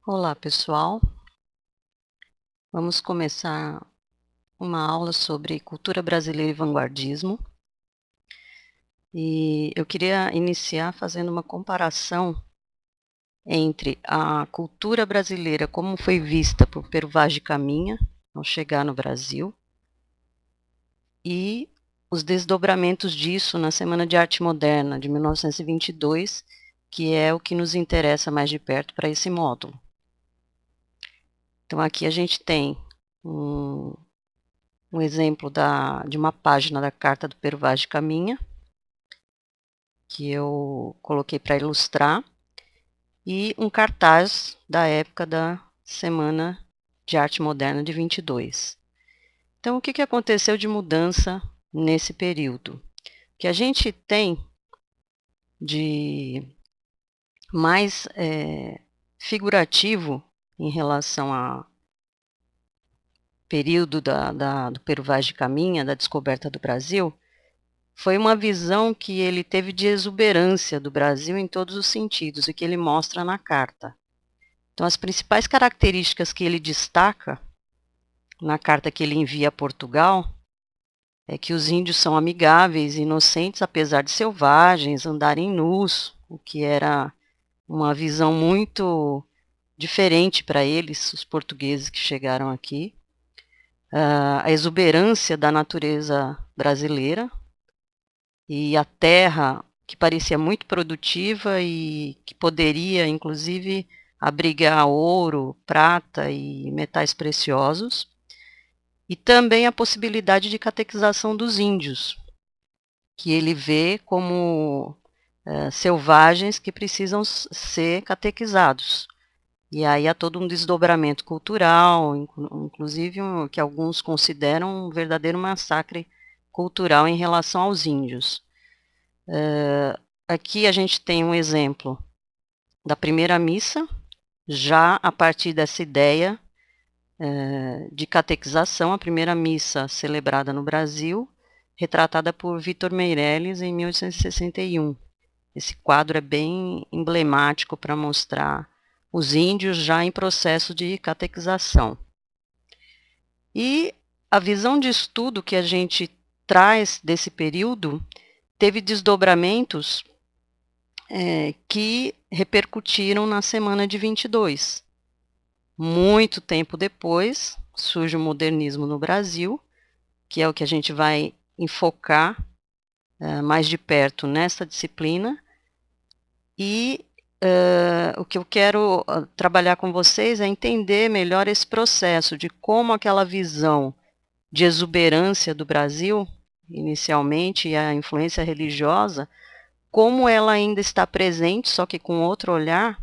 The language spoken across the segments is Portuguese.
Olá, pessoal. Vamos começar uma aula sobre cultura brasileira e vanguardismo. E eu queria iniciar fazendo uma comparação entre a cultura brasileira, como foi vista por Pero Vaz de Caminha ao chegar no Brasil, e os desdobramentos disso na Semana de Arte Moderna de 1922, que é o que nos interessa mais de perto para esse módulo. Então, aqui a gente tem um exemplo de uma página da Carta do Pero Vaz de Caminha, que eu coloquei para ilustrar, e um cartaz da época da Semana de Arte Moderna de 22. Então, o que aconteceu de mudança nesse período? O que a gente tem de mais figurativo em relação ao período do Pero Vaz de Caminha, da descoberta do Brasil, foi uma visão que ele teve de exuberância do Brasil em todos os sentidos e que ele mostra na carta. Então, as principais características que ele destaca na carta que ele envia a Portugal é que os índios são amigáveis, inocentes, apesar de selvagens, andarem nus, o que era uma visão muito diferente para eles, os portugueses que chegaram aqui. A exuberância da natureza brasileira, e a terra que parecia muito produtiva e que poderia, inclusive, abrigar ouro, prata e metais preciosos, e também a possibilidade de catequização dos índios, que ele vê como selvagens que precisam ser catequizados. E aí há todo um desdobramento cultural, inclusive que alguns consideram um verdadeiro massacre cultural em relação aos índios. Aqui a gente tem um exemplo da primeira missa, já a partir dessa ideia de catequização, a primeira missa celebrada no Brasil, retratada por Vitor Meirelles em 1861. Esse quadro é bem emblemático para mostrar os índios já em processo de catequização. E a visão de estudo que a gente traz desse período teve desdobramentos que repercutiram na semana de 22. Muito tempo depois, surge o modernismo no Brasil, que é o que a gente vai enfocar mais de perto nessa disciplina. E o que eu quero trabalhar com vocês é entender melhor esse processo de como aquela visão de exuberância do Brasil, inicialmente, e a influência religiosa, como ela ainda está presente, só que com outro olhar,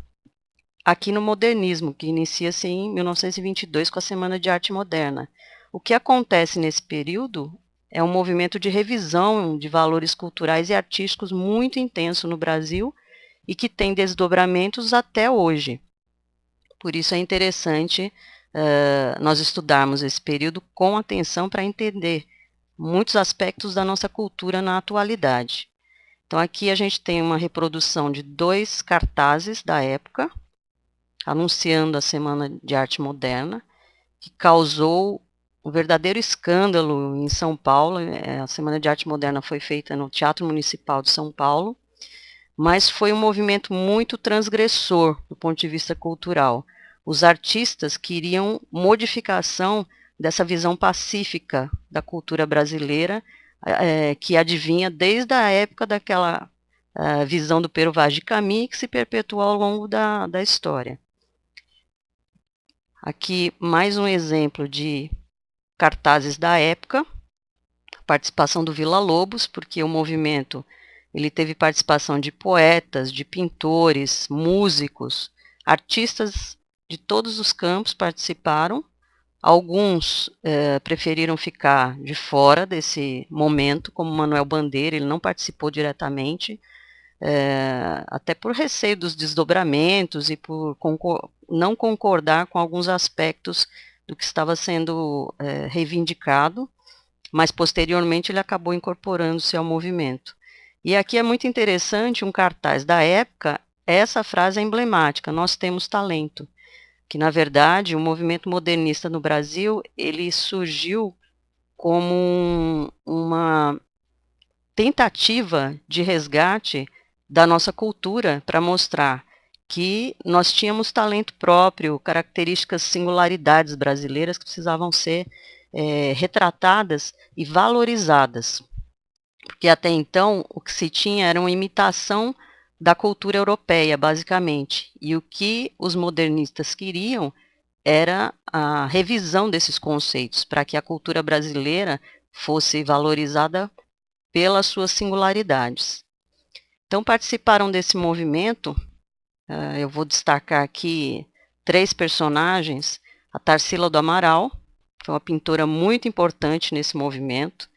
aqui no modernismo, que inicia-se em 1922 com a Semana de Arte Moderna. O que acontece nesse período é um movimento de revisão de valores culturais e artísticos muito intenso no Brasil e que tem desdobramentos até hoje. Por isso é interessante nós estudarmos esse período com atenção para entender muitos aspectos da nossa cultura na atualidade. Então, aqui a gente tem uma reprodução de 2 cartazes da época, anunciando a Semana de Arte Moderna, que causou um verdadeiro escândalo em São Paulo. A Semana de Arte Moderna foi feita no Teatro Municipal de São Paulo, mas foi um movimento muito transgressor do ponto de vista cultural. Os artistas queriam modificação dessa visão pacífica da cultura brasileira, que adivinha desde a época daquela visão do Pero Vaz de Caminha, que se perpetuou ao longo da história. Aqui mais um exemplo de cartazes da época, participação do Villa-Lobos, porque o movimento ele teve participação de poetas, de pintores, músicos, artistas de todos os campos participaram. Alguns preferiram ficar de fora desse momento, como Manuel Bandeira, ele não participou diretamente, até por receio dos desdobramentos e por não concordar com alguns aspectos do que estava sendo reivindicado, mas posteriormente ele acabou incorporando-se ao movimento. E aqui é muito interessante um cartaz da época, essa frase é emblemática: nós temos talento. que, na verdade, o movimento modernista no Brasil, ele surgiu como uma tentativa de resgate da nossa cultura para mostrar que nós tínhamos talento próprio, características, singularidades brasileiras que precisavam ser retratadas e valorizadas. Porque até então o que se tinha era uma imitação da cultura europeia, basicamente. E o que os modernistas queriam era a revisão desses conceitos, para que a cultura brasileira fosse valorizada pelas suas singularidades. Então, participaram desse movimento, eu vou destacar aqui 3 personagens: a Tarsila do Amaral, que é uma pintora muito importante nesse movimento.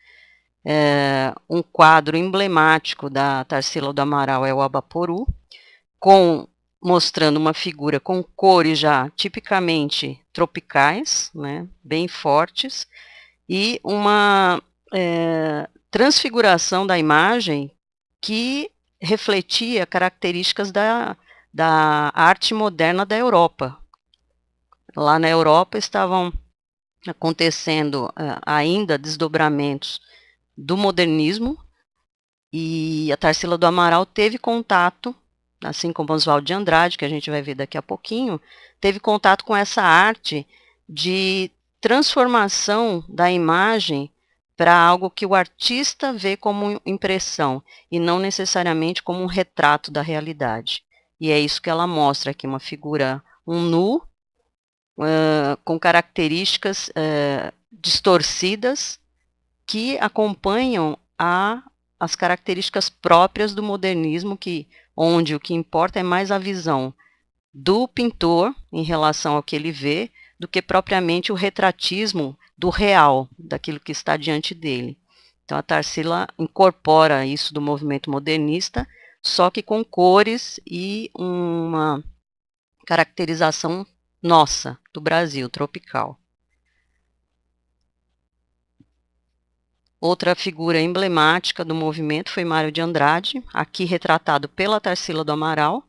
Um quadro emblemático da Tarsila do Amaral é o Abaporu, mostrando uma figura com cores já tipicamente tropicais, né, bem fortes, e uma transfiguração da imagem que refletia características da arte moderna da Europa. Lá na Europa estavam acontecendo ainda desdobramentos do modernismo, e a Tarsila do Amaral teve contato, assim como Oswald de Andrade, que a gente vai ver daqui a pouquinho, teve contato com essa arte de transformação da imagem para algo que o artista vê como impressão e não necessariamente como um retrato da realidade. E é isso que ela mostra aqui, uma figura, um nu, com características distorcidas que acompanham as características próprias do modernismo, onde o que importa é mais a visão do pintor em relação ao que ele vê, do que propriamente o retratismo do real, daquilo que está diante dele. Então a Tarsila incorpora isso do movimento modernista, só que com cores e uma caracterização nossa, do Brasil, tropical. Outra figura emblemática do movimento foi Mário de Andrade, aqui retratado pela Tarsila do Amaral.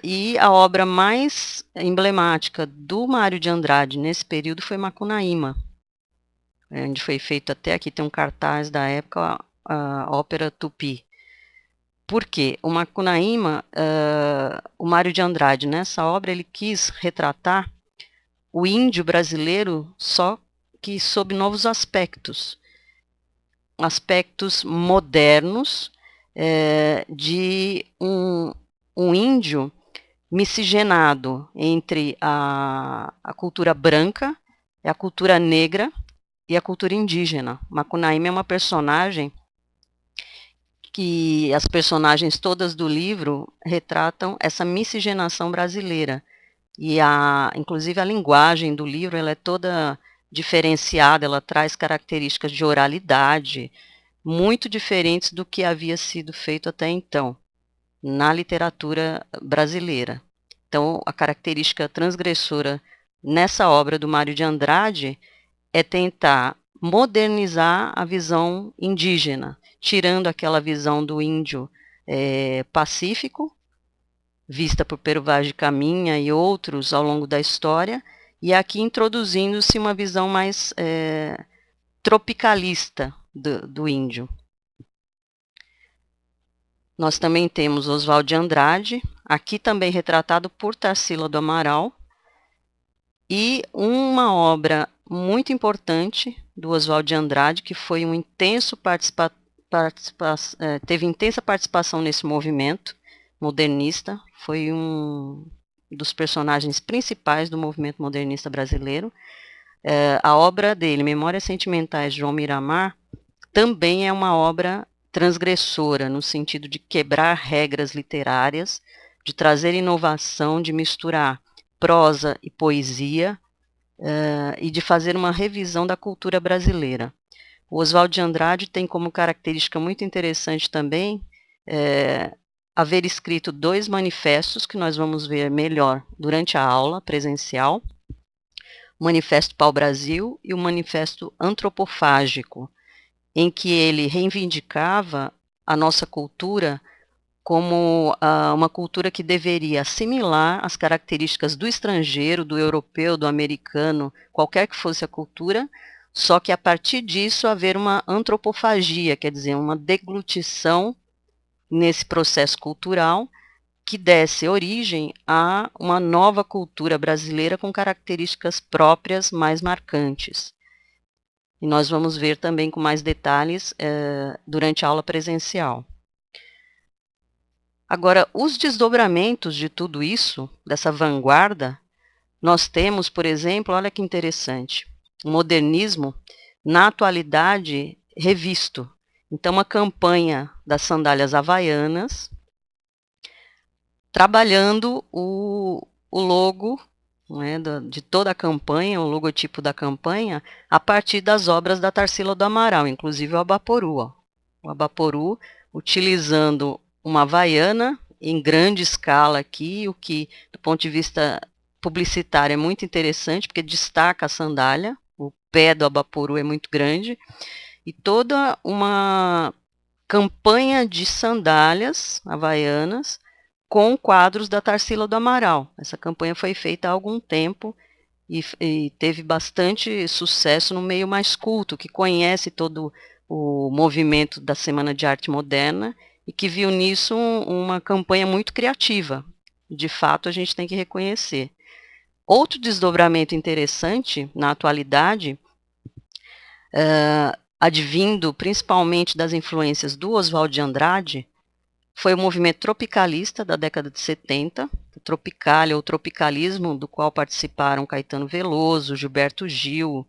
E a obra mais emblemática do Mário de Andrade nesse período foi Macunaíma, onde foi feito, até aqui tem um cartaz da época, a ópera Tupi. Por quê? O Macunaíma, o Mário de Andrade, nessa obra, ele quis retratar o índio brasileiro, só que sob novos aspectos modernos, de um índio miscigenado entre a cultura branca, a cultura negra e a cultura indígena. Macunaíma é uma personagem que as personagens todas do livro retratam essa miscigenação brasileira. E inclusive a linguagem do livro, ela é toda diferenciada, ela traz características de oralidade muito diferentes do que havia sido feito até então na literatura brasileira. Então, a característica transgressora nessa obra do Mário de Andrade é tentar modernizar a visão indígena, tirando aquela visão do índio pacífico, vista por Pero Vaz de Caminha e outros ao longo da história, e aqui introduzindo-se uma visão mais tropicalista do índio. Nós também temos Oswald de Andrade, aqui também retratado por Tarsila do Amaral, e uma obra muito importante do Oswald de Andrade, que foi teve intensa participação nesse movimento modernista, foi um dos personagens principais do movimento modernista brasileiro. A obra dele, Memórias Sentimentais de João Miramar, também é uma obra transgressora, no sentido de quebrar regras literárias, de trazer inovação, de misturar prosa e poesia, e de fazer uma revisão da cultura brasileira. O Oswald de Andrade tem como característica muito interessante também haver escrito 2 manifestos, que nós vamos ver melhor durante a aula presencial: o Manifesto Pau-Brasil e o Manifesto Antropofágico, em que ele reivindicava a nossa cultura como uma cultura que deveria assimilar as características do estrangeiro, do europeu, do americano, qualquer que fosse a cultura, só que a partir disso haver uma antropofagia, quer dizer, uma deglutição nesse processo cultural que desse origem a uma nova cultura brasileira com características próprias mais marcantes. E nós vamos ver também com mais detalhes durante a aula presencial. Agora, os desdobramentos de tudo isso, dessa vanguarda, nós temos, por exemplo, olha que interessante, o modernismo, na atualidade, revisto. Então, uma campanha das sandálias havaianas, trabalhando o logo, né, de toda a campanha, o logotipo da campanha, a partir das obras da Tarsila do Amaral, inclusive o Abaporu. Ó. O Abaporu utilizando uma havaiana em grande escala aqui, o que, do ponto de vista publicitário, é muito interessante, porque destaca a sandália, o pé do Abaporu é muito grande, e toda uma campanha de sandálias havaianas com quadros da Tarsila do Amaral. Essa campanha foi feita há algum tempo e teve bastante sucesso no meio mais culto, que conhece todo o movimento da Semana de Arte Moderna e que viu nisso uma campanha muito criativa. De fato, a gente tem que reconhecer. Outro desdobramento interessante na atualidade, advindo principalmente das influências do Oswald de Andrade, foi o movimento tropicalista da década de 70, o Tropicália, ou tropicalismo, do qual participaram Caetano Veloso, Gilberto Gil,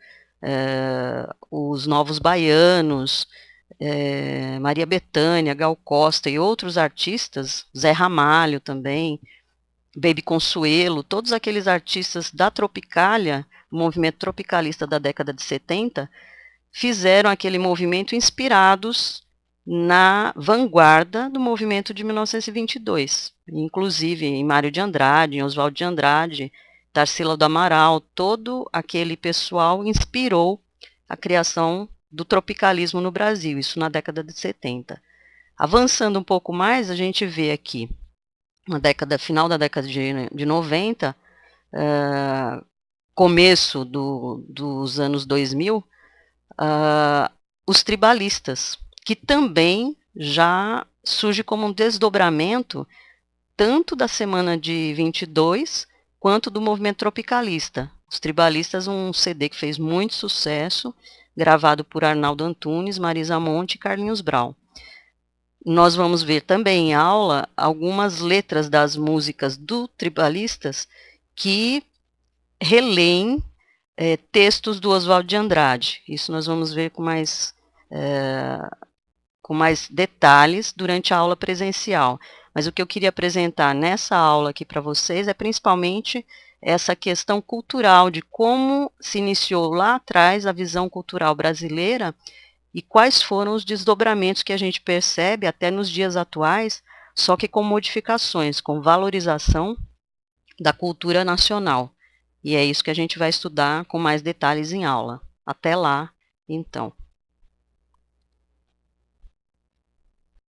os Novos Baianos, Maria Bethânia, Gal Costa e outros artistas, Zé Ramalho também, Baby Consuelo, todos aqueles artistas da Tropicália, o movimento tropicalista da década de 70, fizeram aquele movimento inspirados na vanguarda do movimento de 1922, inclusive em Mário de Andrade, em Oswald de Andrade, Tarsila do Amaral, todo aquele pessoal inspirou a criação do tropicalismo no Brasil, isso na década de 70. Avançando um pouco mais, a gente vê aqui, final da década de 90, começo dos anos 2000, os tribalistas, que também já surge como um desdobramento tanto da Semana de 22 quanto do movimento tropicalista. Os tribalistas, um CD que fez muito sucesso, gravado por Arnaldo Antunes, Marisa Monte e Carlinhos Brau. Nós vamos ver também em aula algumas letras das músicas do tribalistas que releem textos do Oswald de Andrade. Isso nós vamos ver com mais detalhes durante a aula presencial. Mas o que eu queria apresentar nessa aula aqui para vocês é principalmente essa questão cultural de como se iniciou lá atrás a visão cultural brasileira e quais foram os desdobramentos que a gente percebe até nos dias atuais, só que com modificações, com valorização da cultura nacional. E é isso que a gente vai estudar com mais detalhes em aula. Até lá, então.